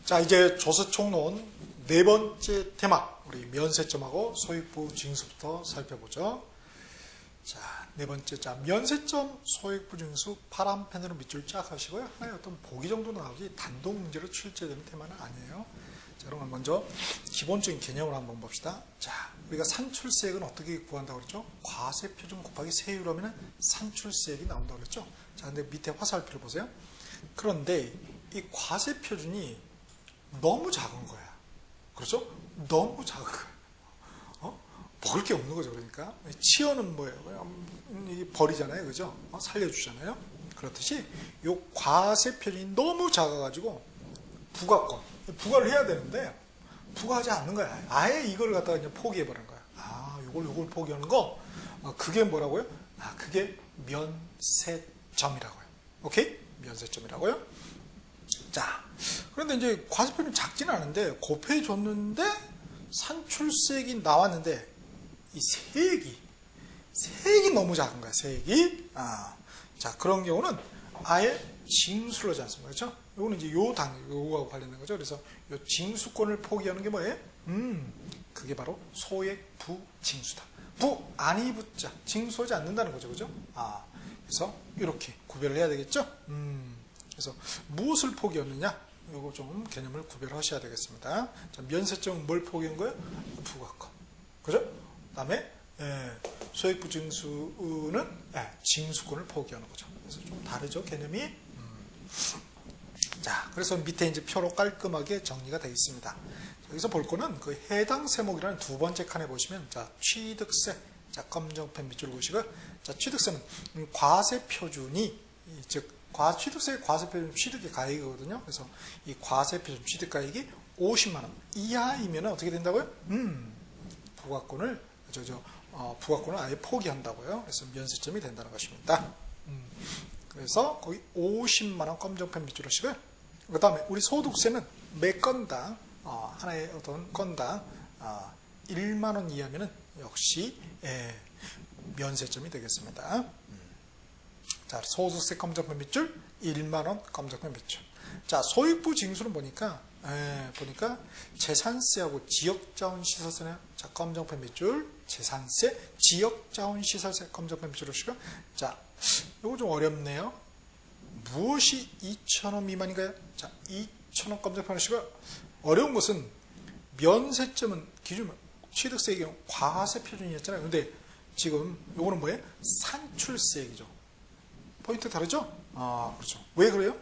자, 이제 조서총론 네 번째 테마, 우리 면세점하고 소익부 징수부터 살펴보죠. 자, 네 번째, 자, 면세점, 소익부 징수, 파란 펜으로 밑줄 쫙 하시고요. 하나의 어떤 보기 정도 나오지 단독 문제로 출제되는 테마는 아니에요. 자, 그러면 먼저 기본적인 개념을 한번 봅시다. 자, 우리가 산출세액은 어떻게 구한다고 그랬죠? 과세표준 곱하기 세율 하면은 산출세액이 나온다고 그랬죠? 자, 근데 밑에 화살표를 보세요. 그런데 이 과세표준이 너무 작은 거야. 그렇죠? 너무 작은 거야. 먹을 게 없는 거죠. 그러니까 치어는 뭐예요? 이게 벌이잖아요. 그죠? 살려주잖아요. 그렇듯이 이 과세표준이 너무 작아가지고 부과를 해야 되는데 부과하지 않는 거야. 아예 이걸 갖다가 이제 포기해버리는 거야. 요걸 포기하는 거, 그게 뭐라고요? 그게 면세점이라고요. 오케이? 면세점이라고요. 자, 그런데 이제 과세표는 작지는 않은데 곱해줬는데 산출세액이 나왔는데 이 세액이 너무 작은 거야. 세액이. 자, 그런 경우는 아예 징수를 하지 않습니까? 그렇죠? 요거는 이제 요거하고 관련된 거죠. 그래서 요 징수권을 포기하는 게 뭐예요? 그게 바로 소액부 징수다. 부 아니 부자 징수하지 않는다는 거죠. 그죠? 그래서 이렇게 구별을 해야 되겠죠? 그래서 무엇을 포기하느냐? 요거 좀 개념을 구별하셔야 되겠습니다. 자, 면세점은 뭘 포기한 거예요? 부과권. 그죠? 그 다음에 소액부 징수는 징수권을 포기하는 거죠. 그래서 좀 다르죠, 개념이. 자, 그래서 밑에 이제 표로 깔끔하게 정리가 되어 있습니다. 여기서 볼 거는 그 해당 세목이라는 두 번째 칸에 보시면, 자, 취득세. 자, 검정펜 밑줄 보시고요. 자, 취득세는 과세표준이, 즉, 취득세의 과세표준 취득의 가액이거든요. 그래서 이 과세표준 취득가액이 50만원 이하이면 어떻게 된다고요? 부과권을 아예 포기한다고요. 그래서 면세점이 된다는 것입니다. 그래서 거기 50만원 검정펜 밑줄 하시고요. 그 다음에 우리 소득세는 매 건당, 하나의 어떤 건당 1만원 이하면은 역시 면세점이 되겠습니다. 자, 소득세 검정펜 밑줄, 1만원 검정펜 밑줄. 자, 소익부 징수는 보니까 재산세하고 지역자원시설세네요. 자, 검정펜 밑줄, 재산세, 지역자원시설세 검정펜 밑줄 하시고. 자, 이거 좀 어렵네요. 무엇이 2,000원 미만인가요? 자, 2,000원 검정펜 하시고. 어려운 것은 면세점은 기준 취득세의 경우 과세 표준이었잖아요. 근데 지금 요거는 뭐예요? 산출세액이죠. 포인트 다르죠? 그렇죠. 왜 그래요?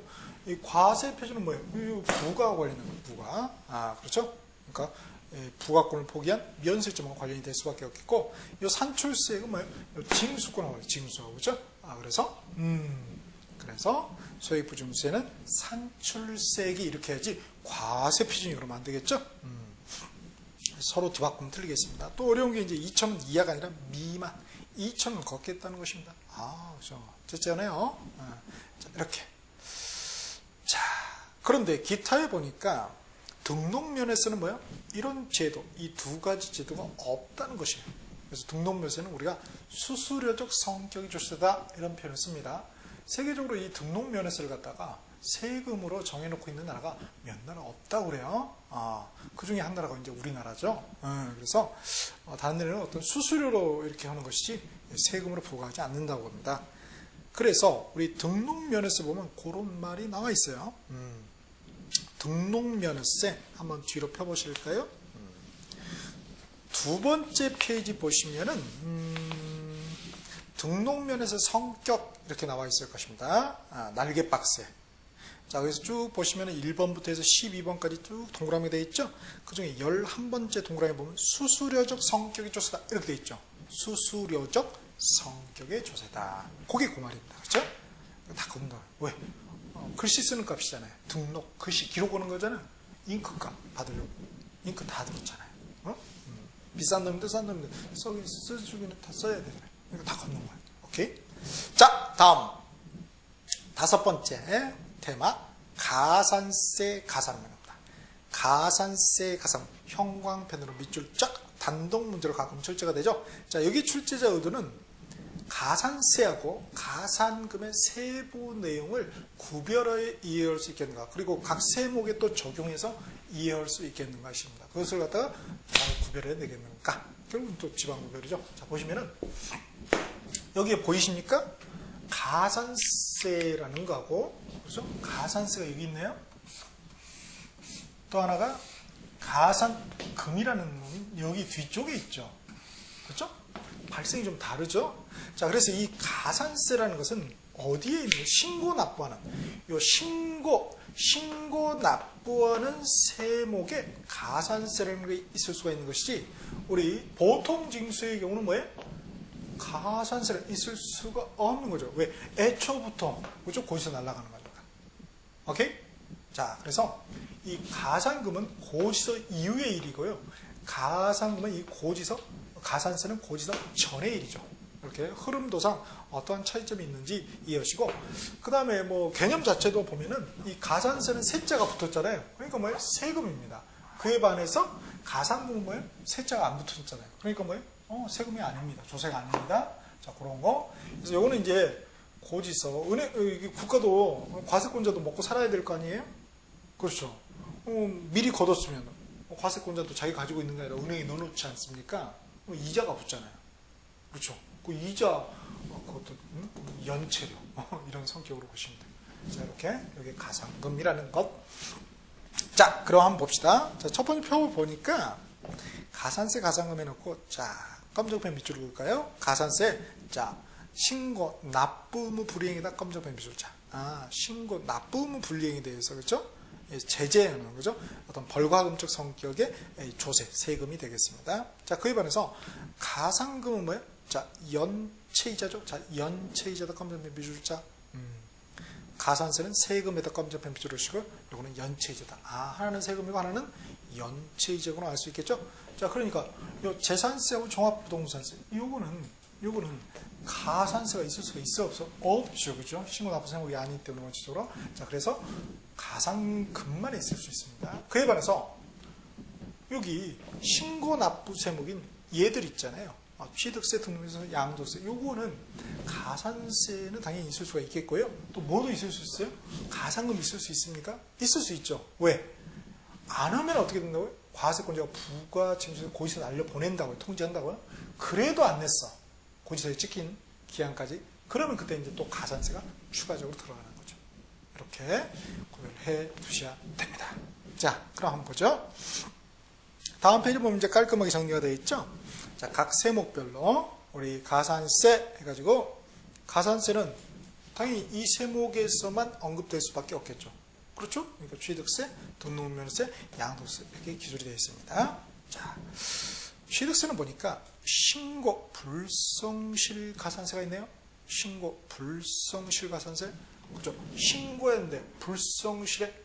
이 과세 표준은 뭐예요? 부가와 관련된 거예요. 부가. 그렇죠? 그러니까 부가권을 포기한 면세점과 관련이 될 수밖에 없겠고, 이 산출세액은 뭐예요? 징수권하고 관련, 징수하고 그렇죠? 그래서 소액부 징수세는 산출세액이 이렇게 해야지 과세 표준이 그러면 안 되겠죠? 서로 뒤바꾸면 틀리겠습니다. 또 어려운 게 이제 2,000원 이하가 아니라 미만 2,000원을 걷겠다는 것입니다. 그렇죠. 됐잖아요. 자, 이렇게. 자, 그런데 기타에 보니까 등록면에서는 뭐야? 이런 제도, 이 두 가지 제도가 없다는 것이에요. 그래서 등록면에서는 우리가 수수료적 성격이 출세다 이런 표현을 씁니다. 세계적으로 이 등록면에서를 갖다가 세금으로 정해놓고 있는 나라가 몇 나라 없다고 그래요. 그 중에 한 나라가 이제 우리나라죠. 그래서 다른 데는 어떤 수수료로 이렇게 하는 것이지 세금으로 부과하지 않는다고 합니다. 그래서 우리 등록면에서 보면 그런 말이 나와 있어요. 등록면에세 한번 뒤로 펴보실까요? 두 번째 페이지 보시면은 등록면에서 성격 이렇게 나와 있을 것입니다. 날개박스. 자, 여기서 쭉 보시면 1번부터 해서 12번까지 쭉 동그라미 되어 있죠? 그 중에 11번째 동그라미 보면 수수료적 성격의 조세다. 이렇게 되어 있죠? 수수료적 성격의 조세다. 그게 그 말입니다. 그렇죠? 다 겁니다. 왜? 글씨 쓰는 값이잖아요. 등록, 글씨 기록 오는 거잖아요. 잉크값 받으려고. 잉크 다 들었잖아요. 비싼 놈인데 싼 놈인데 써주기는 다 써야 되잖아요. 그러니까 다 걷는 거예요. 오케이? 자, 다음. 다섯 번째 테마, 가산세 가산문입니다. 가산세 가산 형광펜으로 밑줄 쫙 단독 문제로 가끔 출제가 되죠. 자, 여기 출제자 의도는 가산세하고 가산금의 세부 내용을 구별해 이해할 수 있겠는가, 그리고 각 세목에 또 적용해서 이해할 수 있겠는가 싶습니다. 그것을 갖다가 구별해 내겠는가. 결국은 또 지방 구별이죠. 자, 보시면은 여기에 보이십니까? 가산세라는 거하고, 그렇죠? 가산세가 여기 있네요. 또 하나가 가산금이라는 놈이 여기 뒤쪽에 있죠. 그렇죠? 발생이 좀 다르죠? 자, 그래서 이 가산세라는 것은 어디에 있는, 신고 납부하는, 요 신고 납부하는 세목에 가산세라는 게 있을 수가 있는 것이지, 우리 보통 징수의 경우는 뭐예요? 가산세가 있을 수가 없는 거죠. 왜? 애초부터, 그죠? 고지서 날아가는 거니까. 오케이? 자, 그래서 이 가산금은 고지서 이후의 일이고요. 가산금은 이 고지서, 가산세는 고지서 전의 일이죠. 이렇게 흐름도상 어떠한 차이점이 있는지 이해하시고, 그 다음에 뭐 개념 자체도 보면은 이 가산세는 세자가 붙었잖아요. 그러니까 뭐예요? 세금입니다. 그에 반해서 가산금은 뭐예요? 세자가 안 붙었잖아요. 그러니까 뭐예요? 세금이 아닙니다. 조세가 아닙니다. 자, 그런 거. 그래서 요거는 이제 고지서, 국가도 과세권자도 먹고 살아야 될 거 아니에요? 그렇죠. 미리 걷었으면 과세권자도 자기 가지고 있는 게 아니라 은행에 넣어놓지 않습니까? 이자가 붙잖아요. 그렇죠. 그 이자, 그것도 연체료 이런 성격으로 보시면 돼요. 자, 이렇게 여기 가산금이라는 것. 자, 그럼 한번 봅시다. 자, 첫 번째 표 보니까 가산세 가산금 해놓고, 자, 검정펜 밑줄을 그을까요? 가산세. 자, 신고 납부 의무 불이행이다. 검정펜 밑줄. 자, 신고 납부 의무 불이행에 대해서, 그렇죠? 제재하는 거죠. 어떤 벌과금적 성격의 조세, 세금이 되겠습니다. 자, 그에 반해서 가산금은 뭐예요? 자, 연체이자죠. 자, 연체이자다. 검정펜 밑줄. 자, 가산세는 세금에다 검정펜 밑줄을 치고, 요거는 연체이자다. 하나는 세금이고 하나는 연체이자로 알 수 있겠죠. 자, 그러니까 요 재산세하고 종합부동산세, 요거는 가산세가 있을 수가 있어 없어? 없죠, 그죠? 신고납부 세목이 아니기 때문에 원칙적으로. 자, 그래서 가산금만 있을 수 있습니다. 그에 반해서 여기 신고납부 세목인 얘들 있잖아요. 취득세, 등록세, 양도세, 요거는 가산세는 당연히 있을 수가 있겠고요. 또 뭐도 있을 수 있어요? 가산금 있을 수 있습니까? 있을 수 있죠. 왜? 안 하면 어떻게 된다고요? 과세권자가 부과 징수를 고지서 날려보낸다고요. 통지한다고요. 그래도 안 냈어. 고지서에 찍힌 기한까지. 그러면 그때 이제 또 가산세가 추가적으로 들어가는 거죠. 이렇게 구별해 두셔야 됩니다. 자, 그럼 한번 보죠. 다음 페이지 보면 이제 깔끔하게 정리가 되어 있죠. 자, 각 세목별로 우리 가산세 해가지고, 가산세는 당연히 이 세목에서만 언급될 수밖에 없겠죠. 그렇죠? 그러니까 취득세, 등록면세, 양도세 이렇게 기술이 되어 있습니다. 자, 취득세는 보니까 신고 불성실 가산세가 있네요. 신고 불성실 가산세, 그렇죠? 신고해야 되는데 불성실에,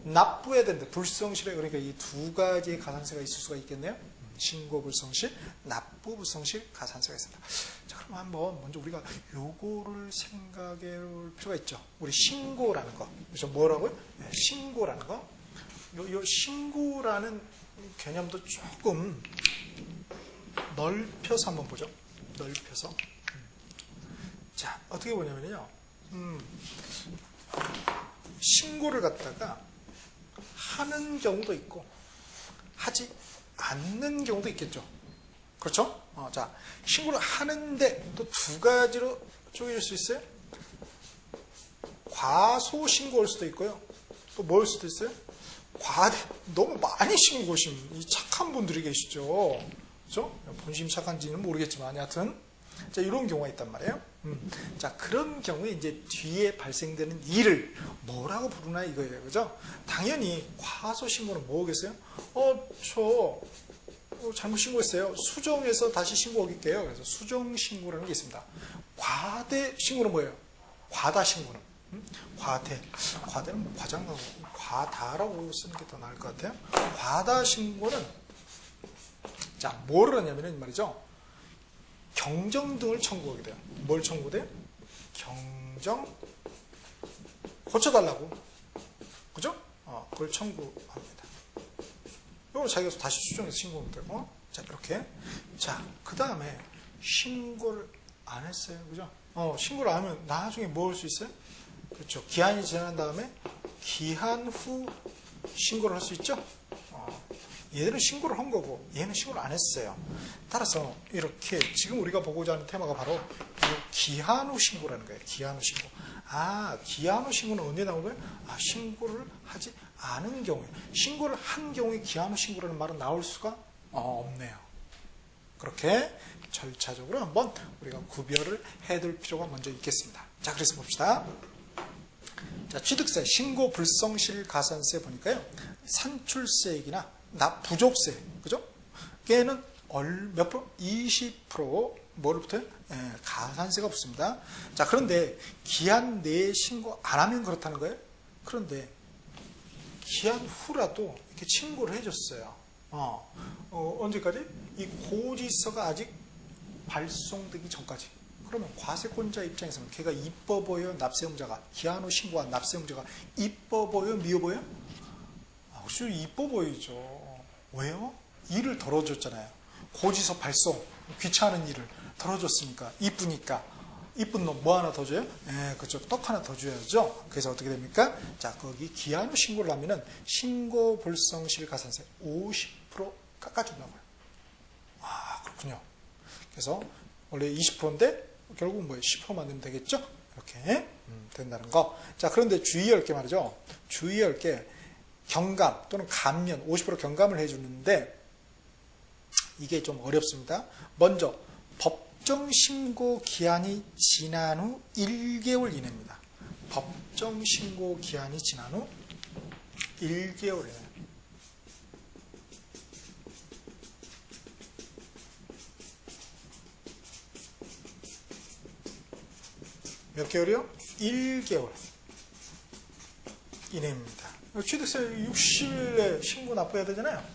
납부해야 되는데 불성실에, 그러니까 이 두 가지의 가산세가 있을 수가 있겠네요. 신고 불성실, 납부 불성실 가산세가 있습니다. 자, 그럼 한번 먼저 우리가 요거를 생각해 볼 필요가 있죠. 우리 신고라는 거. 그래서 뭐라고요? 네, 신고라는 거. 요 신고라는 개념도 조금 넓혀서 한번 보죠. 넓혀서. 자, 어떻게 보냐면요. 신고를 갖다가 하는 경우도 있고 하지 않는 경우도 있겠죠. 그렇죠? 자, 신고를 하는데 또 두 가지로 쪼개질 수 있어요. 과소 신고할 수도 있고요. 또 뭘 수도 있어요? 과대, 너무 많이 신고하신 이 착한 분들이 계시죠. 그렇죠? 본심 착한지는 모르겠지만 여하튼, 자, 이런 경우가 있단 말이에요. 자, 그런 경우에 이제 뒤에 발생되는 일을 뭐라고 부르나 이거예요. 그죠? 당연히 과소 신고는 뭐겠어요? 저 잘못 신고했어요. 수정해서 다시 신고하겠게요. 그래서 수정 신고라는 게 있습니다. 과대 신고는 뭐예요? 과다 신고는. 과대는 과장하고 과다라고 쓰는 게 더 나을 것 같아요. 과다 신고는, 자, 뭐를 하냐면은 말이죠. 경정 등을 청구하게 돼요. 뭘 청구돼요? 경정, 고쳐달라고. 그죠? 그걸 청구합니다. 이걸 자기가 다시 수정해서 신고하면 되고. 자, 이렇게. 자, 그 다음에 신고를 안 했어요. 그죠? 신고를 안 하면 나중에 뭐 할 수 있어요? 그렇죠. 기한이 지난 다음에 기한 후 신고를 할 수 있죠? 얘들은 신고를 한 거고 얘는 신고를 안 했어요. 따라서 이렇게 지금 우리가 보고자 하는 테마가 바로 기한 후 신고라는 거예요. 기한 후 신고. 기한 후 신고는 언제 나온 거예요? 신고를 하지 않은 경우에. 신고를 한 경우에 기한 후 신고라는 말은 나올 수가 없네요. 그렇게 절차적으로 한번 우리가 구별을 해둘 필요가 먼저 있겠습니다. 자, 그래서 봅시다. 자, 취득세, 신고 불성실 가산세 보니까요. 산출세액이나 부족세, 그죠? 걔는 몇 프로? 20% 뭐를 붙어요? 가산세가 붙습니다. 자, 그런데 기한 내에 신고 안 하면 그렇다는 거예요? 그런데 기한 후라도 이렇게 신고를 해줬어요. 언제까지? 이 고지서가 아직 발송되기 전까지. 그러면 과세권자 입장에서는 걔가 이뻐 보여? 납세의무자가 기한 후 신고한 납세의무자가 이뻐 보여? 미워 보여? 그렇죠. 이뻐 보이죠. 왜요? 일을 덜어줬잖아요. 고지서 발송, 귀찮은 일을 덜어줬으니까, 이쁘니까. 이쁜 놈 뭐 하나 더 줘요? 그렇죠. 떡 하나 더 줘야죠. 그래서 어떻게 됩니까? 자, 거기 기한 후 신고를 하면은 신고 불성실 가산세 50% 깎아준다고요. 그렇군요. 그래서 원래 20%인데 결국 뭐예요? 10%만 내면 되겠죠? 이렇게 된다는 거. 자, 그런데 주의할 게 말이죠. 주의할 게 경감 또는 감면 50% 경감을 해주는데 이게 좀 어렵습니다. 먼저 법정 신고 기한이 지난 후 1개월 이내입니다. 법정 신고 기한이 지난 후 1개월 이내. 몇 개월이요? 1개월 이내입니다. 취득세 60일에 신고 납부해야 되잖아요.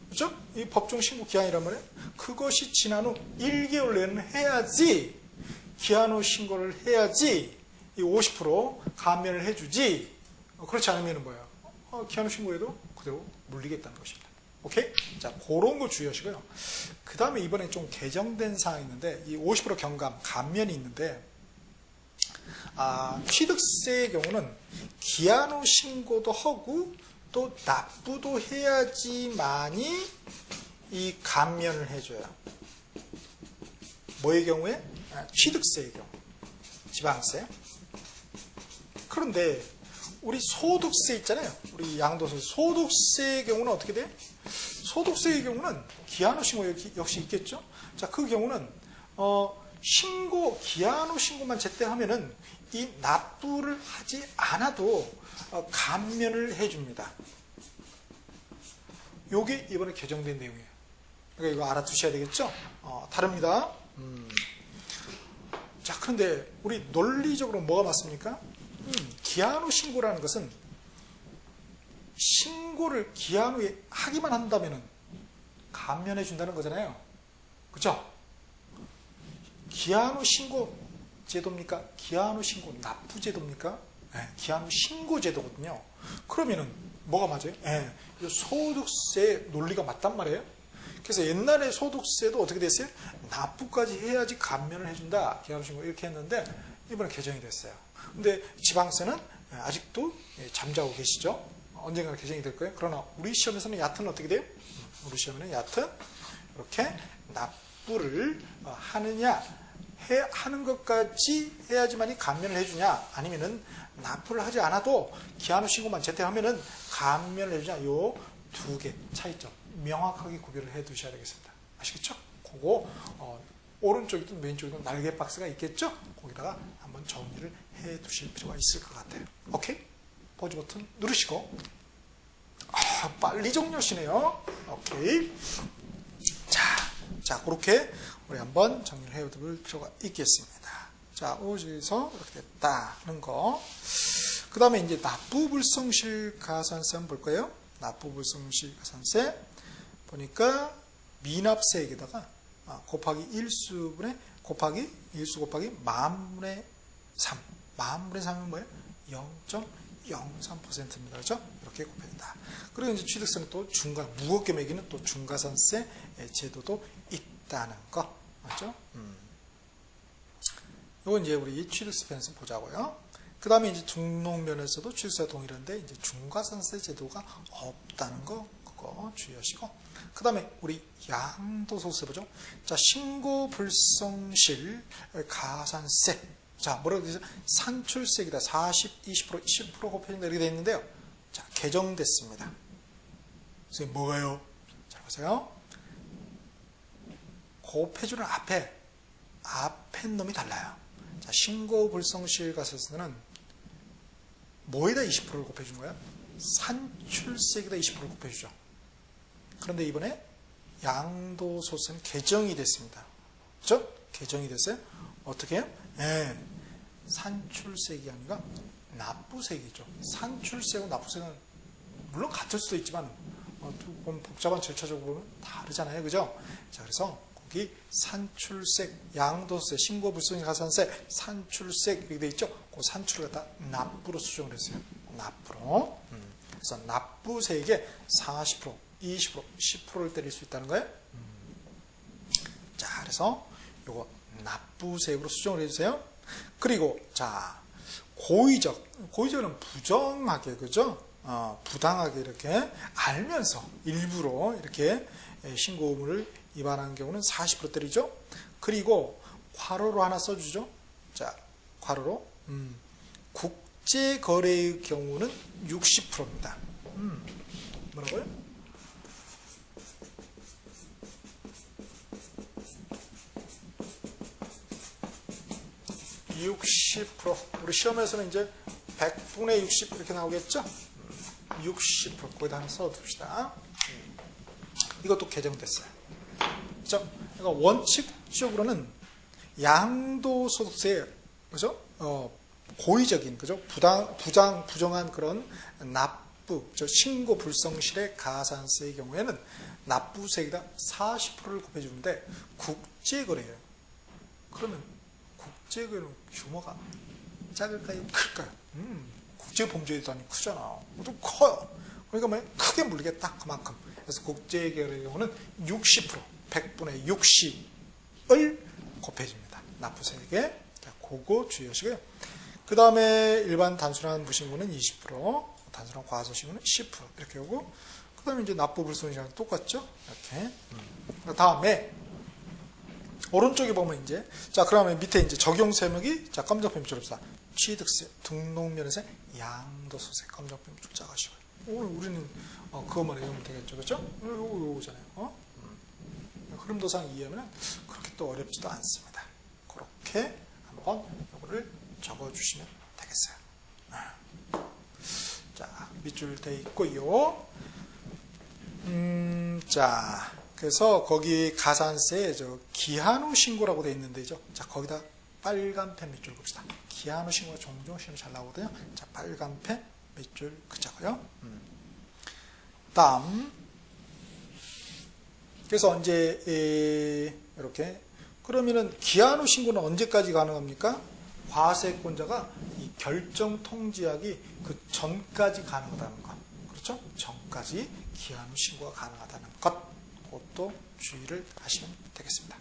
그렇죠? 이 법정 신고 기한이란 말이에요. 그것이 지난 후 1개월 내는 해야지, 기한 후 신고를 해야지 이 50% 감면을 해주지. 그렇지 않으면 뭐예요? 기한 후 신고해도 그대로 물리겠다는 것입니다. 오케이? 자, 그런 거 주의하시고요. 그 다음에 이번에 좀 개정된 사항이 있는데 이 50% 경감, 감면이 있는데 취득세의 경우는 기한 후 신고도 하고 또 납부도 해야지만이 이 감면을 해줘요. 뭐의 경우에? 취득세의 경우. 지방세. 그런데 우리 소득세 있잖아요. 우리 양도세. 소득세의 경우는 어떻게 돼? 소득세의 경우는 기한 후 신고 역시 있겠죠? 자, 그 경우는 기한 후 신고만 제때 하면은 이 납부를 하지 않아도 감면을 해줍니다. 요게 이번에 개정된 내용이에요. 그러니까 이거 알아두셔야 되겠죠? 다릅니다. 자, 그런데 우리 논리적으로 뭐가 맞습니까? 기한 후 신고라는 것은 신고를 기한 후에 하기만 한다면은 감면해 준다는 거잖아요. 그렇죠? 기한 후 신고 제도입니까? 기한 후 신고 납부 제도입니까? 기한 후 신고 제도거든요. 그러면은 뭐가 맞아요? 소득세 논리가 맞단 말이에요. 그래서 옛날에 소득세도 어떻게 됐어요? 납부까지 해야지 감면을 해준다. 기한 후 신고 이렇게 했는데 이번에 개정이 됐어요. 근데 지방세는 아직도 잠자고 계시죠? 언젠가 개정이 될 거예요. 그러나 우리 시험에서는 얕은 어떻게 돼요? 우리 시험에는 얕은 이렇게 납부를 하는 것까지 해야지만이 감면을 해주냐, 아니면은 납부를 하지 않아도 기한 후 신고만 제때 하면은 감면을 해주냐, 요 두 개 차이점 명확하게 구별을 해 두셔야 되겠습니다. 아시겠죠? 그거 오른쪽이든 왼쪽이든 날개 박스가 있겠죠? 거기다가 한번 정리를 해 두실 필요가 있을 것 같아요. 오케이? 포즈 버튼 누르시고. 빨리 정리하시네요. 오케이. 자, 그렇게 우리 한번 정리를 해둘 필요가 있겠습니다. 자, 여기서 이렇게 됐다는 거. 그 다음에 이제 납부불성실 가산세 한번 볼 거예요. 납부불성실 가산세 보니까 미납세액에다가 곱하기 1수 곱하기 만분의 3. 만분의 3은 뭐예요? 0.03%입니다. 그렇죠? 이렇게 곱해준다. 그리고 이제 취득세는 또 무겁게 매기는 또 중가산세 제도도 있다는 거. 맞죠? 이건 이제 우리 취득세편에서 보자고요. 그 다음에 이제 등록면에서도 취득세가 동일한데 이제 중과산세 제도가 없다는 거 그거 주의하시고, 그 다음에 우리 양도소득세 보죠. 자, 신고 불성실 가산세. 자, 뭐라고 되죠? 산출세액이다. 40, 20%, 10% 곱해준다 이렇게 되어 있는데요. 자, 개정됐습니다. 선생님 뭐가요? 잘 보세요. 곱해주는 앞에 놈이 달라요. 자, 신고 불성실 가산세는 뭐에다 20%를 곱해준 거야? 산출세액에다 20%를 곱해주죠. 그런데 이번에 양도소득세는 개정이 됐습니다. 그렇죠? 개정이 됐어요. 어떻게 해요? 네. 산출세액이 아니라 납부세액이죠. 산출세하고 납부세는 물론 같을 수도 있지만 복잡한 절차적으로 보면 다르잖아요. 그죠? 자, 그래서 거기 산출세액, 양도세, 신고불성실 가산세, 산출세액 이렇게 돼 있죠? 그 산출을 갖다 납부로 수정을 했어요. 납부로. 그래서 납부세액에 40%, 20%, 10%를 때릴 수 있다는 거예요. 자, 그래서 요거 납부세액으로 수정을 해주세요. 그리고 자, 고의적은 부정하게, 그죠? 부당하게 이렇게 알면서 일부러 이렇게 신고 의무를 위반한 경우는 40% 때리죠. 그리고 괄호로 하나 써주죠. 자, 괄호로 국제거래의 경우는 60%입니다. 뭐라고요? 60%. 우리 시험에서는 이제 100분의 60 이렇게 나오겠죠? 60% 거기다 하나 써둡시다. 이것도 개정됐어요. 그렇죠? 그러니까 원칙적으로는 양도소득세, 그죠? 고의적인, 그죠? 부정한 그런 납부, 신고 불성실의 가산세의 경우에는 납부세액에다 40%를 곱해주는데 국제거래예요. 그러면 국제거래는 규모가 작을까요? 클까요? 국제범죄에도 크잖아. 좀 커요. 그러니까 뭐 크게 물리겠다 그만큼. 그래서 국제거래의 경우는 60%, 100분의 60을 곱해줍니다. 납부세액에. 자, 그거 주의하시고요. 그 다음에 일반 단순한 무신고는 20%, 단순한 과소신고는 10% 이렇게 오고, 그 다음에 이제 납부 불손실은 똑같죠? 이렇게. 그 다음에 오른쪽에 보면 이제, 자, 그러면 밑에 이제 적용 세목이, 자, 검정펜 밑줄입니다. 취득세, 등록면에서 양도소득세, 검정펜 밑줄 짜가시고. 오늘 우리는 그것만 외우면 되겠죠, 그렇죠? 요거잖아요. 흐름도상 이해하면 그렇게 또 어렵지도 않습니다. 그렇게 한번 요거를 적어주시면 되겠어요. 자, 밑줄 돼 있고요. 자, 그래서 거기 가산세 기한 후 신고라고 돼 있는데죠. 자, 거기다 빨간 펜 밑줄 봅시다. 기한 후 신고가 종종 시험 잘 나오거든요. 자, 빨간 펜 밑줄 그자고요. 다음. 그래서 이제 이렇게 그러면은 기한 후 신고는 언제까지 가능합니까? 과세권자가 이 결정 통지하기 그 전까지 가능하다는 것. 그렇죠? 전까지 기한 후 신고가 가능하다는 것. 그것도 주의를 하시면 되겠습니다.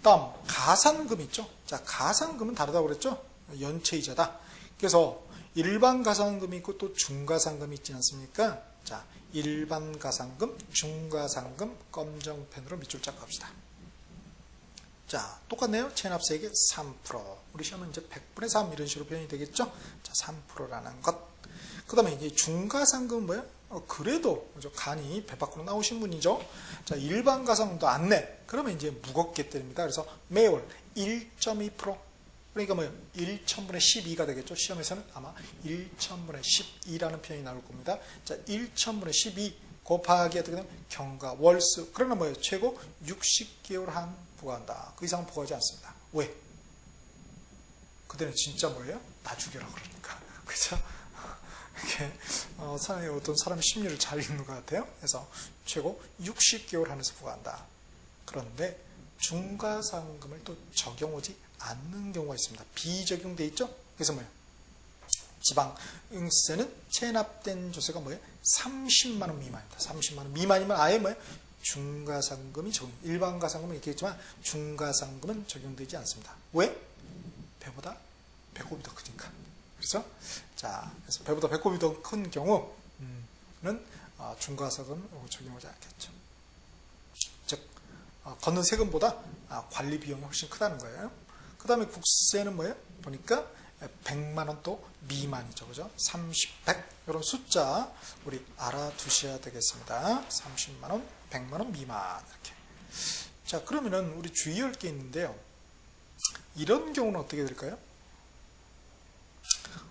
다음 가산금 있죠. 자, 가산금은 다르다고 그랬죠. 연체이자다. 그래서 일반 가산금이 있고 또 중가산금이 있지 않습니까? 자, 일반 가산금, 중가산금 검정펜으로 밑줄 짝 갑시다. 자, 똑같네요. 체납세액의 3%. 우리 시험은 이제 100분의 3 이런 식으로 표현이 되겠죠. 자, 3%라는 것. 그 다음에 이제 중가상금은 뭐예요? 그래도 간이 배 밖으로 나오신 분이죠. 자, 일반 가상금도 안 내. 그러면 이제 무겁게 때립니다. 그래서 매월 1.2%. 그러니까 뭐예요? 1,000분의 12가 되겠죠. 시험에서는 아마 1,000분의 12라는 표현이 나올 겁니다. 자, 1,000분의 12 곱하기 어떻게 되면 경과, 월수. 그러면 뭐예요? 최고 60개월 한 부과한다. 그 이상은 부과하지 않습니다. 왜? 그때는 진짜 뭐예요? 나 죽여라 그러니까. 그죠? 이렇게 어떤 사람의 심리를 잘 읽는 것 같아요. 그래서 최고 60개월 한에서 부과한다. 그런데 중과상금을 또 적용하지 않는 경우가 있습니다. 비적용돼 있죠? 그래서 뭐예요? 지방응세는 체납된 조세가 뭐예요? 30만 원 미만입니다. 30만 원 미만이면 아예 뭐예요? 중과상금이 적용. 일반 가상금은 있겠지만 중과상금은 적용되지 않습니다. 왜? 배보다 배꼽이 더 크니까. 그래서 배보다 배꼽이 더 큰 경우는 중과세금 적용하지 않겠죠. 즉 걷는 세금보다 관리 비용이 훨씬 크다는 거예요. 그 다음에 국세는 뭐예요? 보니까 100만 원 또 미만이죠. 그죠? 30, 100 이런 숫자 우리 알아두셔야 되겠습니다. 30만 원, 100만 원 미만 이렇게. 자, 그러면은 우리 주의할 게 있는데요. 이런 경우는 어떻게 될까요?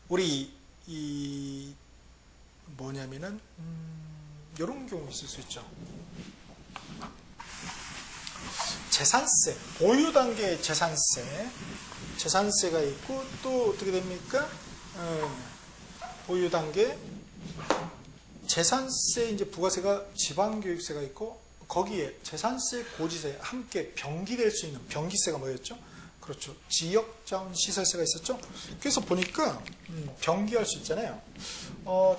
우리 뭐냐면은 이런 경우 있을 수 있죠. 재산세, 보유 단계 재산세가 있고 또 어떻게 됩니까? 보유 단계 재산세 이제 부가세가 지방교육세가 있고 거기에 재산세, 고지세 함께 병기될 수 있는 병기세가 뭐였죠? 그렇죠. 지역자원시설세가 있었죠. 그래서 보니까 병기할 수 있잖아요.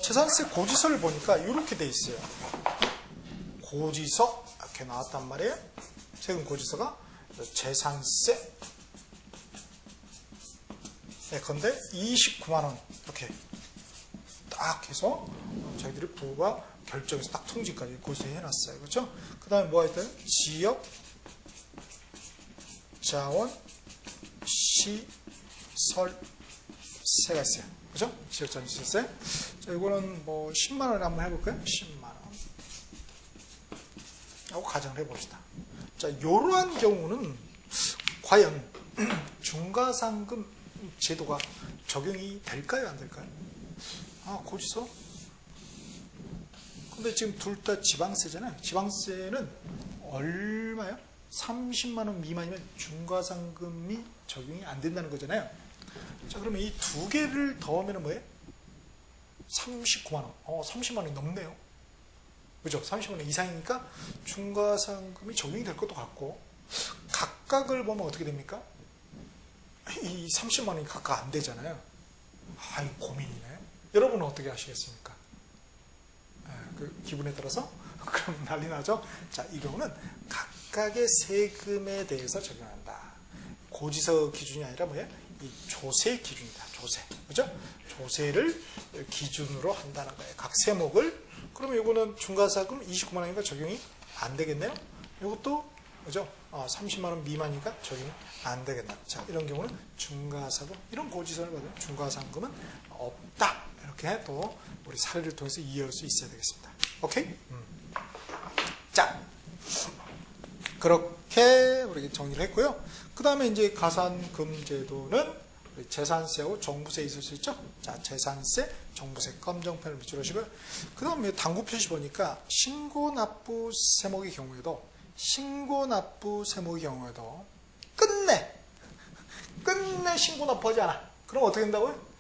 재산세 고지서를 보니까 이렇게 돼 있어요. 고지서 이렇게 나왔단 말이에요. 세금 고지서가 재산세 근데 29만 원 이렇게 딱 해서 저희들이 부가 결정해서 딱 통지까지 고지해 놨어요. 그렇죠? 그 다음에 뭐가 있다요? 지역 자원 시설세가 있어요. 그죠? 지역 자원 시설세. 자, 이거는 뭐 10만 원에 한번 해볼까요? 10만 원. 하고 가정을 해봅시다. 자, 이러한 경우는 과연 중과상금 제도가 적용이 될까요? 안 될까요? 고지서? 근데 지금 둘 다 지방세잖아요. 지방세는 얼마요? 30만 원 미만이면 중과상금이 적용이 안 된다는 거잖아요. 자, 그러면 이 두 개를 더하면 뭐예요? 39만 원. 30만 원이 넘네요. 그죠? 30만 원 이상이니까 중과상금이 적용이 될 것도 같고, 각각을 보면 어떻게 됩니까? 이 30만 원이 각각 안 되잖아요. 이거 고민이네. 여러분은 어떻게 하시겠습니까? 그 기분에 따라서 그럼 난리 나죠? 자, 이 경우는 각각의 세금에 대해서 적용한다. 고지서 기준이 아니라 뭐예요? 이 조세 기준이다. 조세. 그죠? 조세를 기준으로 한다는 거예요. 각 세목을. 그러면 이거는 중과상금 29만 원이니까 적용이 안 되겠네요? 이것도, 그죠? 30만 원 미만이니까 적용이 안 되겠다. 자, 이런 경우는 중과상금, 이런 고지서를 받으면 중과상금은 없다. 이렇게 또 우리 사례를 통해서 이해할 수 있어야 되겠습니다. 오케이? 자, 그렇게 우리 정리를 했고요. 그 다음에 이제 가산금 제도는 재산세하고 종부세 있을 수 있죠? 자, 재산세, 종부세, 검정펜을 밑줄로 하시고요. 그 다음에 당구 표시 보니까 신고납부 세목의 경우에도 끝내 신고납부하지 않아. 그럼 어떻게 된다고요?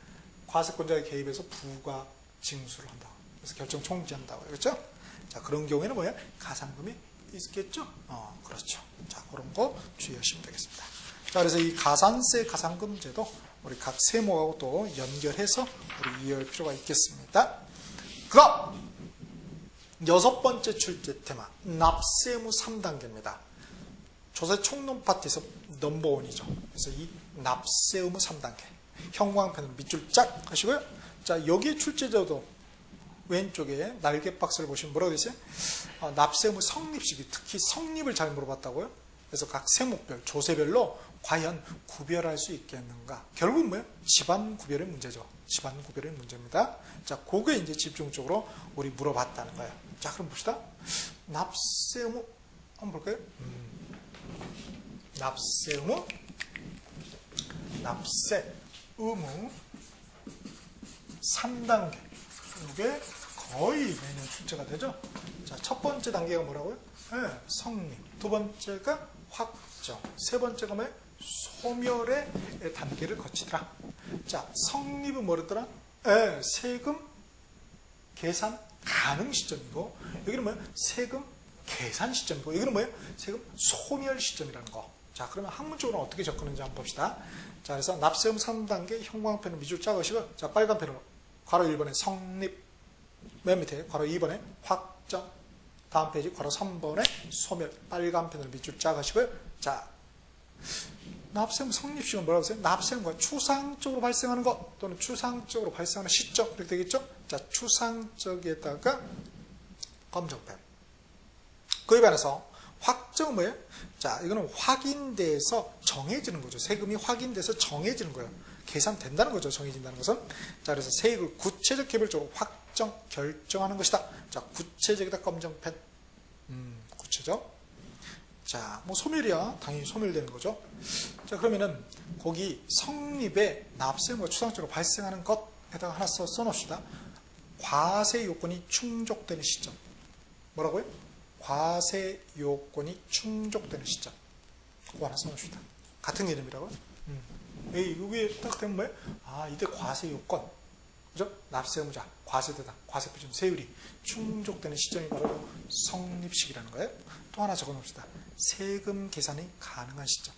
과세권자의 개입해서 부가 징수를 한다고. 그래서 결정 총지한다고요. 그렇죠? 자, 그런 경우에는 뭐예요? 가산금이 있겠죠? 그렇죠. 자, 그런 거 주의하시면 되겠습니다. 자, 그래서 이 가산세, 가산금 제도 우리 각 세목하고 또 연결해서 우리 이해할 필요가 있겠습니다. 그럼 6번째 출제 테마, 납세의무 3단계입니다. 조세 총론 파트에서 넘버원이죠. 그래서 이 납세의무 3단계. 형광펜으로 밑줄 짝 하시고요. 자, 여기에 출제자도 왼쪽에 날개 박스를 보시면 뭐라고 되어 있어요? 납세의무 성립시기, 특히 성립을 잘 물어봤다고요. 그래서 각 세목별, 조세별로 과연 구별할 수 있겠는가? 결국은 뭐예요? 집안 구별의 문제죠. 집안 구별의 문제입니다. 자, 그게 이제 집중적으로 우리 물어봤다는 거예요. 자, 그럼 봅시다. 납세의무 한번 볼까요? 납세의무 3단계. 이게 거의 매년 출제가 되죠. 자, 첫 번째 단계가 뭐라고요? 성립. 두 번째가 확정. 세 번째가 뭐예요? 소멸의 단계를 거치더라. 자, 성립은 뭐랬더라? 세금 계산 가능 시점이고, 여기는 뭐예요? 세금 계산 시점이고, 여기는 뭐예요? 세금 소멸 시점이라는 거. 자, 그러면 학문적으로 어떻게 접근하는지 한번 봅시다. 자, 그래서 납세의무 3단계 형광펜으로 밑줄 짜으시고, 자, 빨간 펜으로 괄호 1번에 성립, 맨 밑에 괄호 2번에 확정, 다음 페이지 괄호 3번에 소멸, 빨간 펜으로 밑줄 짜으시고요. 자, 납세금 성립시는 뭐라고 했어요? 납세금과 추상적으로 발생하는 것 또는 추상적으로 발생하는 시점 이렇게 되겠죠? 자, 추상적에다가 검정펜. 그에 반해서 확정은 뭐예요? 자, 이거는 확인돼서 정해지는 거죠. 세금이 확인돼서 정해지는 거예요. 계산된다는 거죠. 정해진다는 것은. 자, 그래서 세액을 구체적 개별적으로 확정, 결정하는 것이다. 자, 구체적이다. 검정펜. 구체적. 자, 뭐 소멸이야. 당연히 소멸되는 거죠. 자, 그러면은 거기 성립에 납세금과 추상적으로 발생하는 것에다가 하나 써놓읍시다. 과세 요건이 충족되는 시점. 뭐라고요? 과세 요건이 충족되는 시점. 그거 하나 써놓읍시다. 같은 개념이라고요? 이거 위에 딱 되면 뭐예요? 아, 이때 과세 요건. 그죠? 납세의무자, 과세대상, 과세표준, 세율이 충족되는 시점이 바로 성립식이라는 거예요. 또 하나 적어 놓읍시다. 세금 계산이 가능한 시점.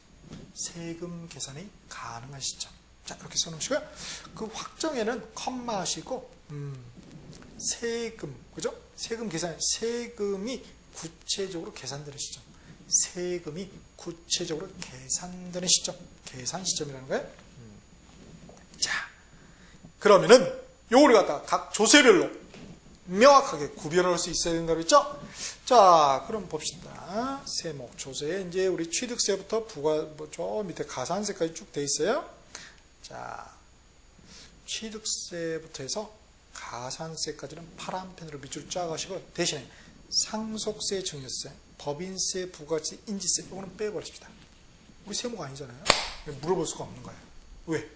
세금 계산이 가능한 시점. 자, 이렇게 써 놓으시고요. 그 확정에는 컴마 하시고, 세금, 그죠? 세금 계산, 세금이 구체적으로 계산되는 시점. 세금이 구체적으로 계산되는 시점. 계산 시점이라는 거예요. 자, 그러면은 요거를 갖다가 각 조세별로 명확하게 구별할 수 있어야 된다고 했죠? 자, 그럼 봅시다. 세목 조세에 이제 우리 취득세부터 부가, 저 밑에 가산세까지 쭉 돼 있어요. 자, 취득세부터 해서 가산세까지는 파란 펜으로 밑줄 쫙 하시고, 대신에 상속세, 증여세, 법인세, 부가세, 인지세, 이거는 빼버립시다. 우리 세목 아니잖아요. 물어볼 수가 없는 거예요. 왜?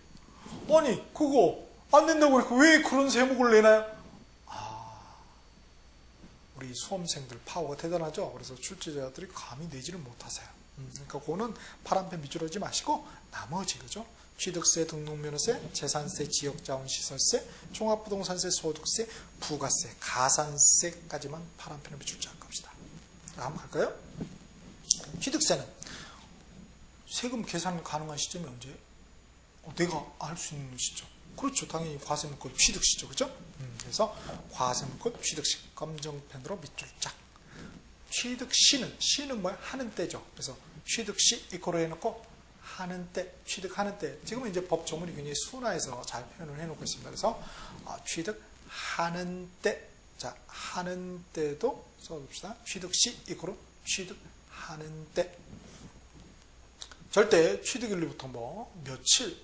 아니, 그거 안 된다고 그러니까 왜 그런 세목을 내나요? 아, 우리 수험생들 파워가 대단하죠. 그래서 출제자들이 감히 내지를 못하세요. 그러니까 그거는 파란펜 밑줄 하지 마시고 나머지, 그죠? 취득세, 등록면허세, 재산세, 지역자원시설세, 종합부동산세, 소득세, 부가세, 가산세까지만 파란펜을 밑줄 쫙 갑시다. 자, 한번 갈까요? 취득세는 세금 계산 가능한 시점이 언제예요? 내가 알 수 있는 시점. 그렇죠. 당연히 과세물권 취득시죠. 그죠? 그래서 과세물권 취득시 검정펜으로 밑줄 쫙. 취득시는, 시는 뭐야? 하는 때죠. 그래서 취득시 이코로 해놓고 하는 때, 취득하는 때. 지금은 이제 법 조문이 굉장히 순화해서 잘 표현을 해놓고 있습니다. 그래서 취득하는 때. 자, 하는 때도 써봅시다. 취득시 이코로 취득하는 때. 절대 취득일로부터 뭐 며칠,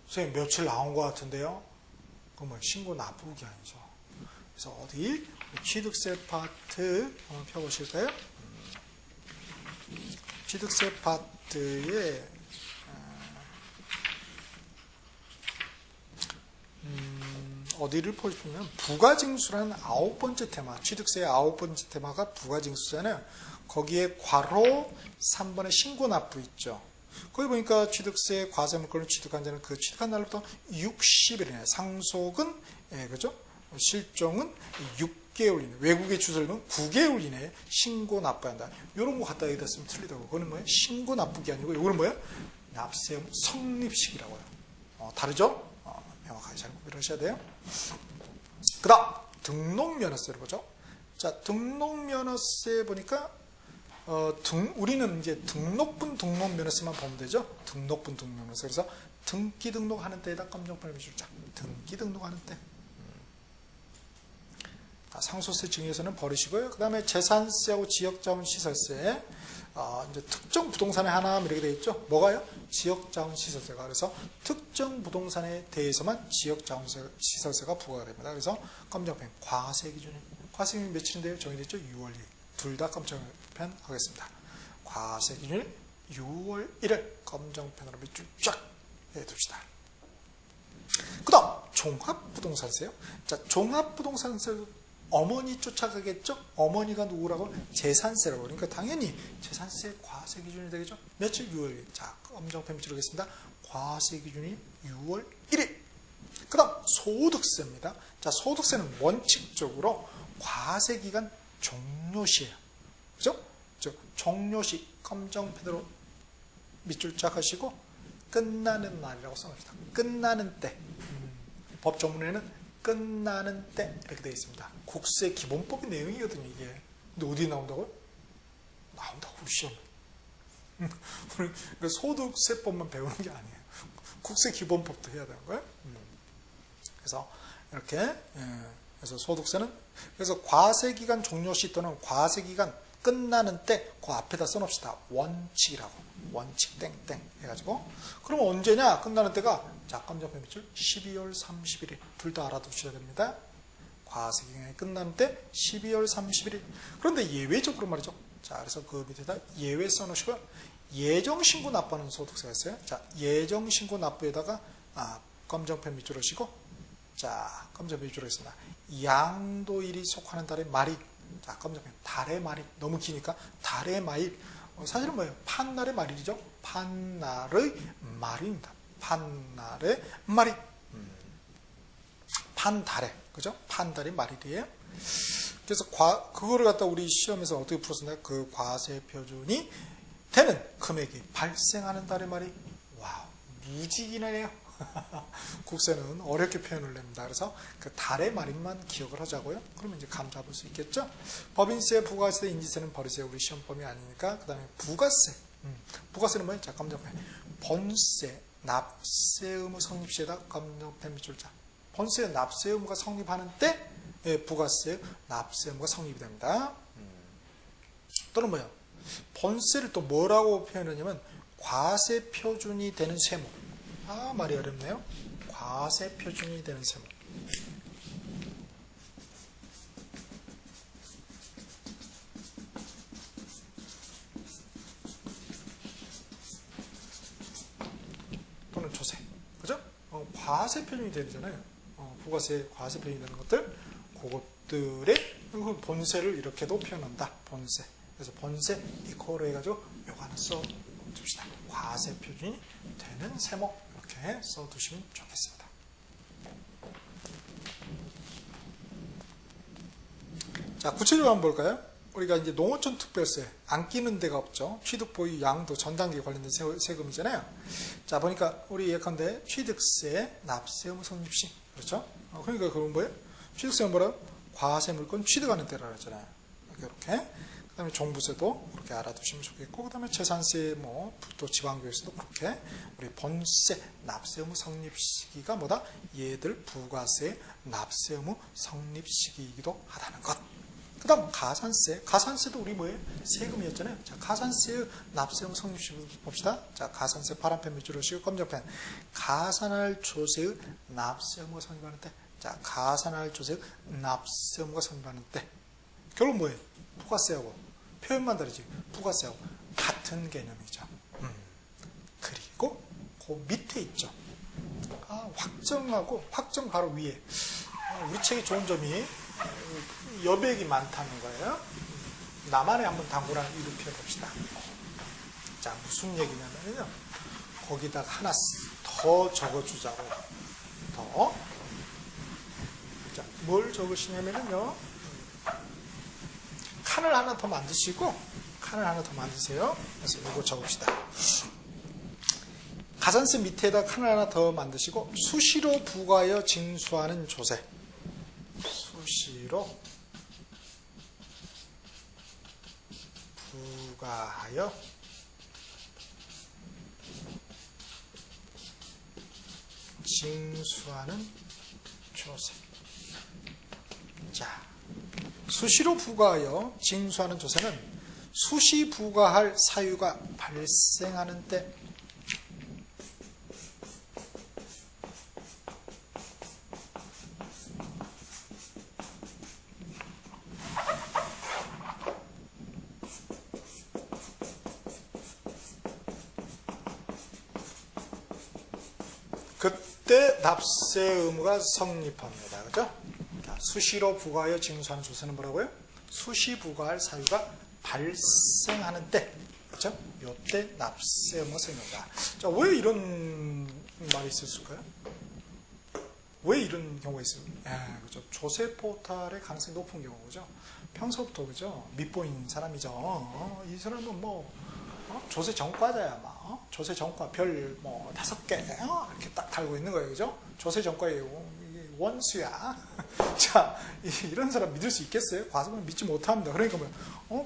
선생님 며칠 나온 것 같은데요. 그건 뭐 신고 납부기 아니죠. 그래서 어디 취득세 파트 한번 펴보실까요? 취득세 파트에 어디를 보시면 부가징수라는 9번째 테마, 취득세의 9번째 테마가 부가징수잖아요. 거기에 괄호 3번에 신고납부 있죠. 거기 보니까 취득세 과세물권을 취득한 자는 그 취득한 날부터 60일이네. 상속은, 그죠? 실종은 6개월 이내, 외국에 주소를 넣으면 9개월 이내에 신고납부한다. 이런 거 갖다 여기다 쓰면 틀리다고. 그거는 뭐예요? 신고납부기 아니고, 이거는 뭐예요? 납세금 성립식이라고요. 다르죠? 명확하게 잘 구별하셔야 돼요. 그 다음, 등록면허세를 보죠. 자, 등록면허세 보니까, 우리는 이제 등록분 등록면허세만 보면 되죠. 등록분 등록면허세. 그래서 등기 등록하는 때에다 검정펜을 밑줄자. 등기 등록하는 때. 상속세 증여세는 버리시고요. 그 다음에 재산세하고 지역자원시설세. 이제 특정 부동산에 하나 이렇게 되어 있죠. 뭐가요? 지역자원시설세가. 그래서 특정 부동산에 대해서만 지역자원시설세가 부과가 됩니다. 그래서 검정펜 과세기준이. 과세기준이 며칠인데요? 정해졌죠? 6월 2일. 둘 다 검정펜 하겠습니다. 과세기준일 6월 1일 검정펜으로 밑줄 쫙 해둡시다. 그 다음 종합부동산세요. 자, 종합부동산세 어머니 쫓아가겠죠? 어머니가 누구라고? 재산세라고. 그러니까 당연히 재산세 과세기준이 되겠죠? 며칠? 6월 1일. 자, 검정펜 밑줄 하겠습니다. 과세기준이 6월 1일. 그 다음 소득세입니다. 자, 소득세는 원칙적으로 과세기간 종료시에요. 그죠? 종료시 검정펜으로 밑줄 쫙 하시고 끝나는 날이라고 써놓읍시다. 끝나는 때. 법 조문에는 끝나는 때 이렇게 되어 있습니다. 국세 기본법의 내용이거든요, 이게. 근데 어디에 나온다고요? 나온다고, 우리 시험에. 우리 소득세법만 배우는 게 아니에요. 국세기본법도 해야 되는 거예요. 그래서 이렇게 그래서 소득세는 그래서 과세기간 종료시 또는 과세기간 끝나는 때 그 앞에다 써놓읍시다. 원칙이라고. 원칙 땡땡 해가지고 그러면 언제냐? 끝나는 때가 자 깜짝편 밑줄 12월 31일 둘 다 알아두셔야 됩니다. 과세기간이 끝나는 때 12월 31일. 그런데 예외적으로 말이죠. 자 그래서 그 밑에다 예외 써놓으시고요. 예정신고 납부하는 소득세가 있어요. 자 예정신고 납부에다가 검정펜 밑줄을 치고 자 검정펜 밑줄을 했습니다. 양도일이 속하는 달의 말이 자 검정펜 달의 말이 너무 기니까 달의 말일 사실은 뭐예요? 판날의 말일이죠. 판날의 말입니다. 판날의 말일 판달의 그죠? 판달의 말일이에요. 그래서 그거를 갖다 우리 시험에서 어떻게 풀었었나요? 그 과세 표준이 되는 금액이 발생하는 달의 말이 와우 무지기네요. 국세는 어렵게 표현을 냅니다. 그래서 그 달의 말인만 기억을 하자고요. 그러면 이제 감 잡을 수 있겠죠. 법인세, 부가세, 인지세는 버리세요. 우리 시험범위 아니니까. 그 다음에 부가세. 부가세는 뭐예요? 자, 검정펜. 본세, 납세 의무 성립 시에다 검정펜 밑줄자. 본세, 납세 의무가 성립하는 때 부가세, 납세 의무가 성립이 됩니다. 또는 뭐예요? 본세를 또 뭐라고 표현하냐면 과세 표준이 되는 세무. 말이 어렵네요. 과세 표준이 되는 세무. 또는 조세. 그죠? 과세 표준이 되잖아요. 부가세, 과세 표준이 되는 것들. 그것들의 본세를 이렇게도 표현한다. 본세. 그래서 본세 이코로 해가지고 요거 하나 써줍시다. 과세 표준이 되는 세목. 이렇게 써두시면 좋겠습니다. 자, 구체적으로 한번 볼까요? 우리가 이제 농어촌 특별세 안 끼는 데가 없죠. 취득, 보유, 양도, 전단계 관련된 세금이잖아요. 자, 보니까 우리 예컨대 취득세, 납세 의무 성립시 그렇죠? 그러니까 그건 뭐예요? 취득세는 뭐라고? 과세 물건 취득하는 때라고 했잖아요. 이렇게. 그 다음에 종부세도 그렇게 알아두시면 좋겠고, 그 다음에 재산세, 또 지방교육세도 그렇게 우리 본세, 납세 의무 성립 시기가 뭐다? 얘들 부가세, 납세 의무 성립 시기이기도 하다는 것. 그 다음 가산세, 가산세도 우리 뭐예요? 세금이었잖아요. 자, 가산세, 납세 의무 성립 시기 봅시다. 자, 가산세 파란펜 밑줄을 씌고 검정펜. 가산할 조세의 납세 의무가 성립하는 때, 자, 가산할 조세의 납세 의무가 성립하는 때, 결론 뭐예요? 부가세하고 표현만 다르지 부가세하고 같은 개념이죠. 그리고 그 밑에 있죠. 확정하고 확정 바로 위에 우리 책이 좋은 점이 여백이 많다는 거예요. 나만의 한번 당구랑 이렇게 해봅시다. 자, 무슨 얘기냐면요. 거기다가 하나 더 적어주자고. 더. 자, 뭘 적으시냐면요. 칸을 하나 더 만드시고 칸을 하나 더 만드세요. 그래서 이거 적읍시다. 가산세 밑에다 칸을 하나 더 만드시고 수시로 부과하여 징수하는 조세. 수시로 부과하여 징수하는 조세. 자, 수시로 부과하여 징수하는 조세는 수시 부과할 사유가 발생하는 때 그때 납세 의무가 성립합니다. 그죠? 수시로 부과하여 징수하는 조세는 뭐라고요? 수시 부과할 사유가 발생하는 때, 그렇죠? 요때 납세 의무가 생긴다. 자, 왜 이런 말이 있었을까요? 왜 이런 경우가 있어요? 그죠? 조세 포탈의 가능성이 높은 경우죠. 평소부터 그죠? 밑보인 사람이죠. 이 사람은 조세 전과자야, 조세 전과 별 5개 이렇게 딱 달고 있는 거예요, 그죠? 조세 전과의 원수야. 자, 이런 사람 믿을 수 있겠어요? 과거는 믿지 못합니다. 그러니까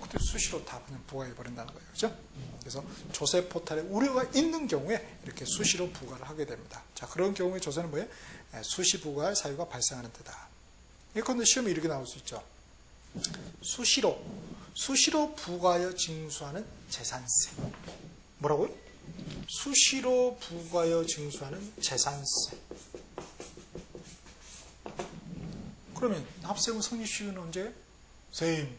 그때 수시로 다 그냥 부과해 버린다는 거예요. 그죠? 그래서 조세 포탈에 우려가 있는 경우에 이렇게 수시로 부과를 하게 됩니다. 자, 그런 경우에 조세는 뭐예요? 수시 부과할 사유가 발생하는 데다. 예컨대 시험에 이렇게 나올 수 있죠. 수시로 부과하여 징수하는 재산세. 뭐라고요? 수시로 부과하여 징수하는 재산세. 그러면 납세금 성립시효는 언제? 선생님,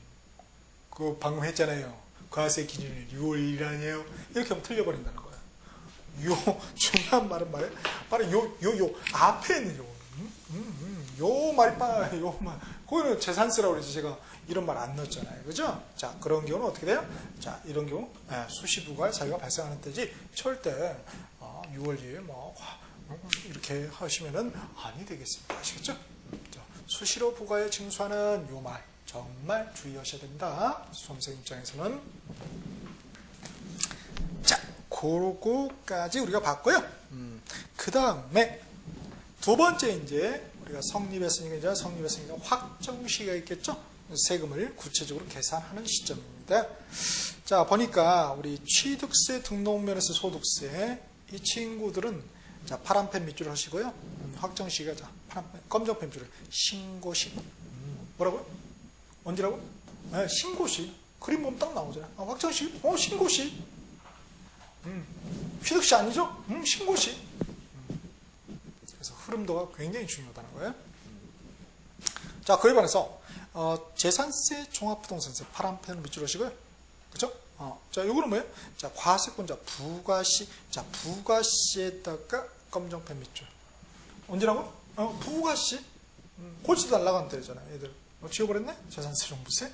그거 방금 했잖아요. 과세 기준일 6월 1일 아니에요? 이렇게 하면 틀려버린다는 거예요. 중요한 말은 말이에요. 바로 앞에 있는 요 말이 요 말. 거기는 재산세라고 그래서 제가 이런 말 안 넣었잖아요. 그죠? 자, 그런 경우는 어떻게 돼요? 자, 이런 경우, 수시 부과할 사유가 발생하는 때지, 절대, 6월 2일, 이렇게 하시면은 아니 되겠습니다. 아시겠죠? 자, 수시로 부과에 징수하는 요 말, 정말 주의하셔야 됩니다. 수험생 입장에서는. 자, 그거까지 우리가 봤고요. 그 다음에, 두 번째 이제, 우리가 성립했으니까 확정시기가 있겠죠? 세금을 구체적으로 계산하는 시점입니다. 자, 보니까 우리 취득세, 등록면에서 소득세 이 친구들은 자, 파란펜 밑줄 하시고요. 확정시기가 자, 파란펜, 검정펜 밑줄 신고시. 뭐라고요? 언제라고? 네, 신고시. 그림 보면 딱 나오잖아요. 확정시기? 신고시. 취득시 아니죠? 신고시. 그래서 흐름도가 굉장히 중요하다는 거예요. 자, 그에 반해서 재산세, 종합부동산세 파란펜을 밑줄 하시고요. 그죠? 자, 요거는 뭐예요? 자, 과세권자 부가시. 자, 부가시에다가 검정펜 밑줄. 언제라고? 부가시. 고치도 달라고 하면 되잖아요. 얘들. 지워버렸네? 재산세, 종부세.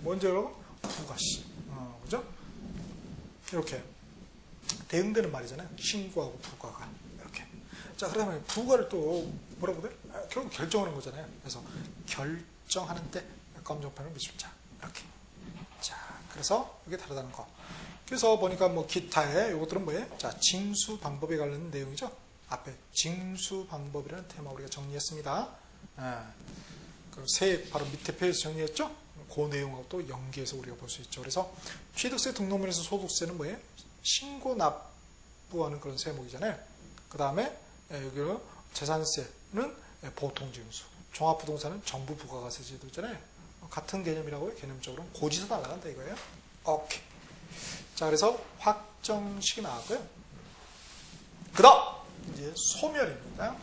언제라고? 부가시. 그죠? 이렇게. 대응되는 말이잖아요. 신고하고 부가가. 이렇게. 자, 그러면 부가를 또 뭐라고 돼? 결국 결정하는 거잖아요. 그래서 결정하는 때 검정펜을 밑줄자. 이렇게. 자, 그래서 이게 다르다는 거. 그래서 보니까 기타에 이것들은 뭐예요? 자, 징수 방법에 관련된 내용이죠. 앞에 징수 방법이라는 테마 우리가 정리했습니다. 그 바로 밑에 페이지 정리했죠? 그 내용하고 또 연계해서 우리가 볼 수 있죠. 그래서 취득세, 등록면에서 소득세는 뭐예요? 신고 납부하는 그런 세목이잖아요. 그 다음에 여기로 재산세는 보통징수, 종합부동산은 정부 부가가세 제도잖아요. 같은 개념이라고요. 개념적으로는 고지서 날라간다 이거예요. 오케이. 자, 그래서 확정식이 나왔고요. 그 다음 이제 소멸입니다.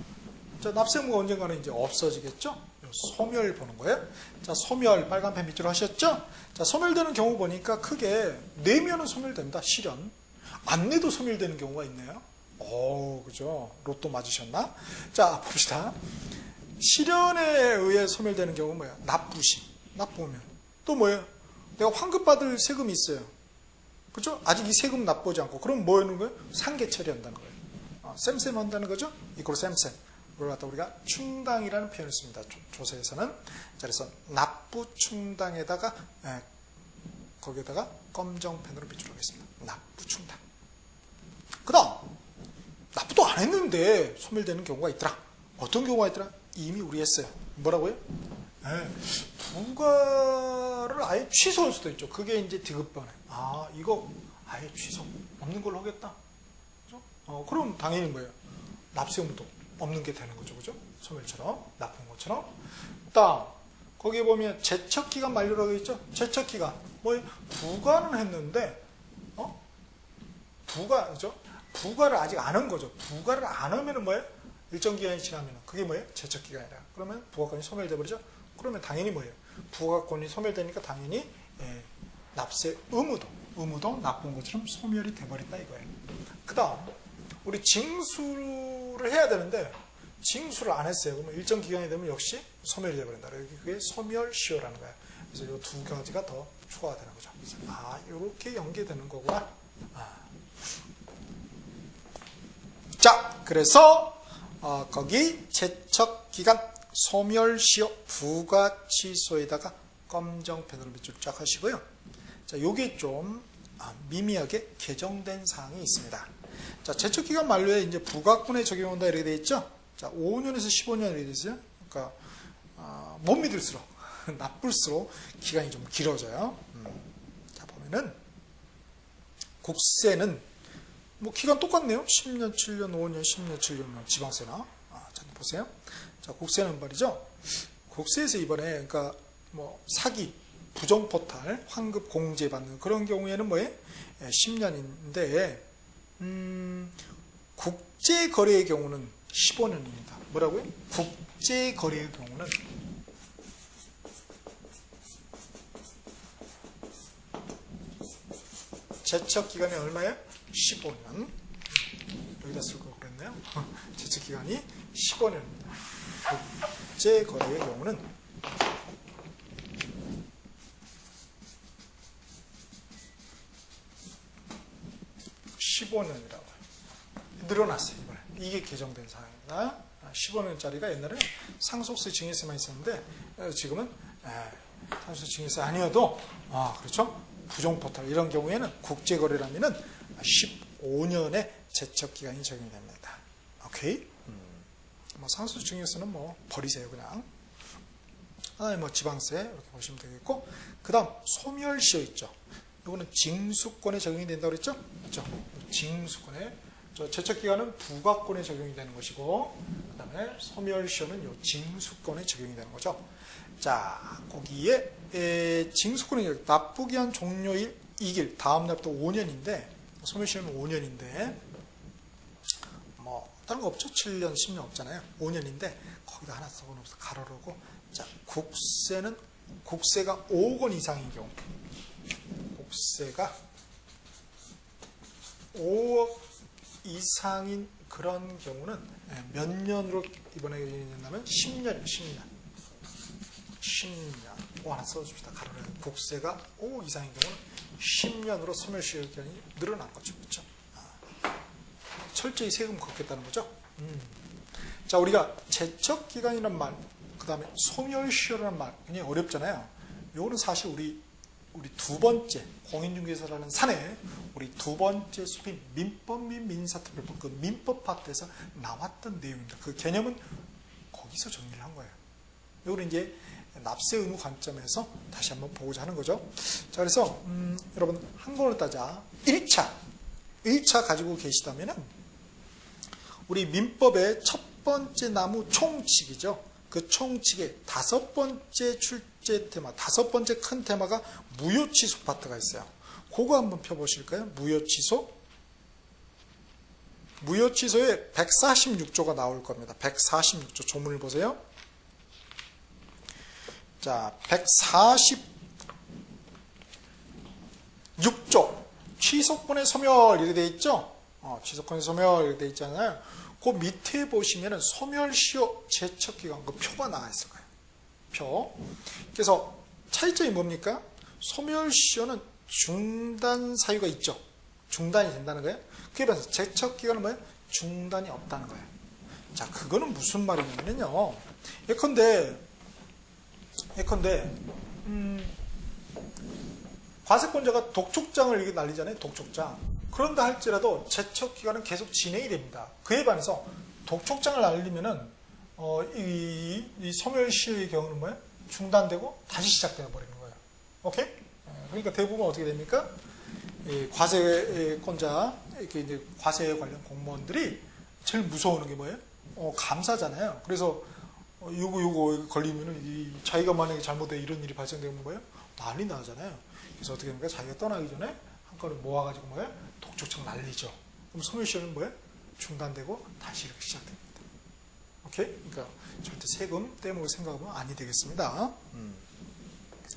자, 납세무가 언젠가는 이제 없어지겠죠. 소멸 보는 거예요. 자, 소멸 빨간 펜 밑으로 하셨죠. 자, 소멸되는 경우 보니까 크게 내면은 소멸됩니다. 실현. 안 내도 소멸되는 경우가 있네요. 그죠. 로또 맞으셨나? 자, 봅시다. 실현에 의해 소멸되는 경우는 뭐야? 납부면. 또 뭐예요? 내가 환급받을 세금이 있어요. 그죠? 아직 이 세금 납부하지 않고. 그럼 뭐 하는 거예요? 상계 처리한다는 거예요. 쌤쌤 한다는 거죠? 이걸 쌤쌤. 그걸 갖다 우리가 충당이라는 표현을 씁니다. 조세에서는. 자, 그래서 납부 충당에다가, 거기에다가 검정펜으로 밑줄하겠습니다. 납부 충당. 그 다음, 납부도 안 했는데 소멸되는 경우가 있더라. 어떤 경우가 있더라? 이미 우리 했어요. 뭐라고요? 부가를 아예 취소할 수도 있죠. 그게 이제 디귿번에. 이거 아예 취소. 없는 걸로 하겠다. 그죠? 그럼 당연히 뭐예요? 납세금도 없는 게 되는 거죠. 그죠? 소멸처럼. 납부한 것처럼. 다음, 거기에 보면 제척기간 만료라고 있죠? 제척기간. 뭐예요? 부가는 했는데, 그죠? 부가를 아직 안 한 거죠. 부가를 안 하면은 뭐예요? 일정 기간이 지나면 그게 뭐예요? 제척기간이라. 그러면 부가권이 소멸돼 버리죠. 그러면 당연히 뭐예요? 부가권이 소멸되니까 당연히 납세 의무도 납부한 것처럼 소멸이 돼 버린다 이거예요. 그다음 우리 징수를 해야 되는데 징수를 안 했어요. 그러면 일정 기간이 되면 역시 소멸이 돼 버린다. 그게 소멸시효라는 거예요. 그래서 이 두 가지가 더 추가가 되는 거죠. 그래서 이렇게 연계되는 거구나. 자, 그래서 거기 제척기간, 소멸시효, 부가취소에다가 검정펜으로 밑줄 쫙 하시고요. 자, 요게 좀 미미하게 개정된 사항이 있습니다. 자, 제척기간 만료에 이제 부가권에 적용한다 이렇게 되어 있죠. 자, 5년에서 15년 이렇게 되어 있어요. 그러니까 못 믿을수록 나쁠수록 기간이 좀 길어져요. 자, 보면은 국세는 뭐 기간 똑같네요. 10년, 7년, 5년, 10년, 7년 지방세나. 자, 보세요. 자, 국세는 말이죠. 국세에서 이번에 그러니까 뭐 사기, 부정포탈, 환급 공제 받는 그런 경우에는 뭐예요? 10년인데 국제거래의 경우는 15년입니다. 뭐라고요? 국제거래의 경우는 제척기간이 얼마예요? 15년. 여기다 쓸 걸 그랬네요. 제척기간이 15년입니다. 국제거래의 경우는 15년이라고 늘어났어요. 이번에. 이게 개정된 사항입니다. 15년짜리가 옛날에는 상속세 증여세만 있었는데 지금은 상속세 증여세 아니어도 그렇죠? 부정포탈 이런 경우에는 국제거래라면은 15년의 제척기간이 적용이 됩니다. 오케이? 뭐 상속세 증여세는 뭐 버리세요 그냥. 뭐 지방세 이렇게 보시면 되겠고, 그 다음 소멸시효 있죠. 이거는 징수권에 적용이 된다고 그랬죠? 그렇죠? 징수권에 제척기간은 부가권에 적용이 되는 것이고, 그 다음에 소멸시효는 요 징수권에 적용이 되는 거죠. 자, 거기에 징수권이 납부기 한 종료일 이길 다음 날부터 5년인데 소멸시효는 5년인데 뭐 다른 거 없죠? 7년, 10년 없잖아요. 5년인데 거기다 하나 써놓으면서 가로로고, 자, 국세가 5억 원 이상인 경우, 국세가 5억 이상인 그런 경우는 몇 년으로 이번에 얘기했냐면 10년이에요. 10년. 하나 써줍시다. 가로로. 국세가 5억 이상인 경우는 10년으로 소멸시효 기간이 늘어난 거죠. 그렇죠? 철저히 세금 걷겠다는 거죠. 자, 우리가 제척기간이라는 말, 그 다음에 소멸시효라는 말 굉장히 어렵잖아요. 요거는 사실 우리 두 번째 공인중개사라는 산에 우리 두 번째 수업인 민법 및 민사특별법 그 민법 파트에서 나왔던 내용입니다. 그 개념은 거기서 정리를 한 거예요. 요거는 이제 납세 의무 관점에서 다시 한번 보고자 하는 거죠. 자, 그래서 여러분 한국어로 따자 1차 가지고 계시다면은 우리 민법의 첫 번째 나무 총칙이죠. 그 총칙의 다섯 번째 출제 테마, 다섯 번째 큰 테마가 무효취소 파트가 있어요. 그거 한번 펴보실까요? 무효취소에 146조가 나올 겁니다. 146조 조문을 보세요. 자, 146조 취소권의 소멸 이렇게 돼 있죠? 취소권의 소멸 이렇게 돼 있잖아요. 그 밑에 보시면은 소멸시효 제척기간 그 표가 나와 있을 거예요. 표. 그래서 차이점이 뭡니까? 소멸시효는 중단 사유가 있죠. 중단이 된다는 거예요. 그에 비해서 제척기간은 뭐예요? 중단이 없다는 거예요. 자, 그거는 무슨 말이냐면요. 예컨대 과세권자가 독촉장을 이렇게 날리잖아요. 독촉장. 그런다 할지라도 제척기간은 계속 진행이 됩니다. 그에 반해서 독촉장을 날리면은 이 소멸시효의 경우는 뭐예요? 중단되고 다시 시작되어 버리는 거예요. 오케이? 그러니까 대부분 어떻게 됩니까? 이 과세권자, 이렇게 이제 과세 관련 공무원들이 제일 무서워하는 게 뭐예요? 감사잖아요. 그래서 요거 걸리면은 자기가 만약에 잘못해 이런 일이 발생되면 뭐예요? 난리 나잖아요. 그래서 어떻게 됩니까? 자기가 떠나기 전에 한 건을 모아가지고 뭐예요? 독촉장 날리죠. 그럼 소멸시효는 뭐예요? 중단되고 다시 이렇게 시작됩니다. 오케이? 그러니까 절대 세금 떼먹을 생각하면 아니 되겠습니다.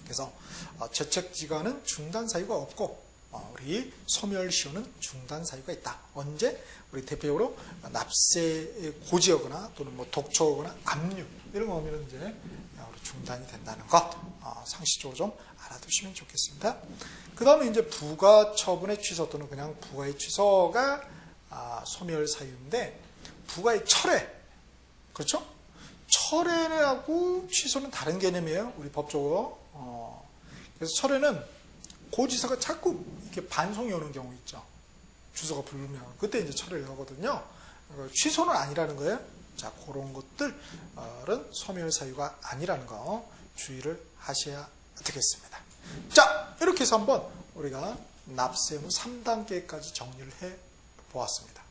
그래서 제척기간은 중단 사유가 없고 우리 소멸시효는 중단 사유가 있다. 언제? 우리 대표적으로 납세 고지하거나 또는 뭐 독촉하거나 압류 이런 거 오면 이제 우리 중단이 된다는 것 상식적으로 좀 알아두시면 좋겠습니다. 그 다음에 이제 부가처분의 취소 또는 그냥 부가의 취소가 소멸 사유인데 부가의 철회, 그렇죠? 철회하고 취소는 다른 개념이에요. 우리 법적으로. 그래서 철회는 고지서가 자꾸 이렇게 반송이 오는 경우 있죠. 주소가 부르면 그때 이제 철회를 하거든요. 취소는 아니라는 거예요. 자, 그런 것들은 소멸 사유가 아니라는 거 주의를 하셔야 되겠습니다. 자, 이렇게 해서 한번 우리가 납세의무 3단계까지 정리를 해 보았습니다.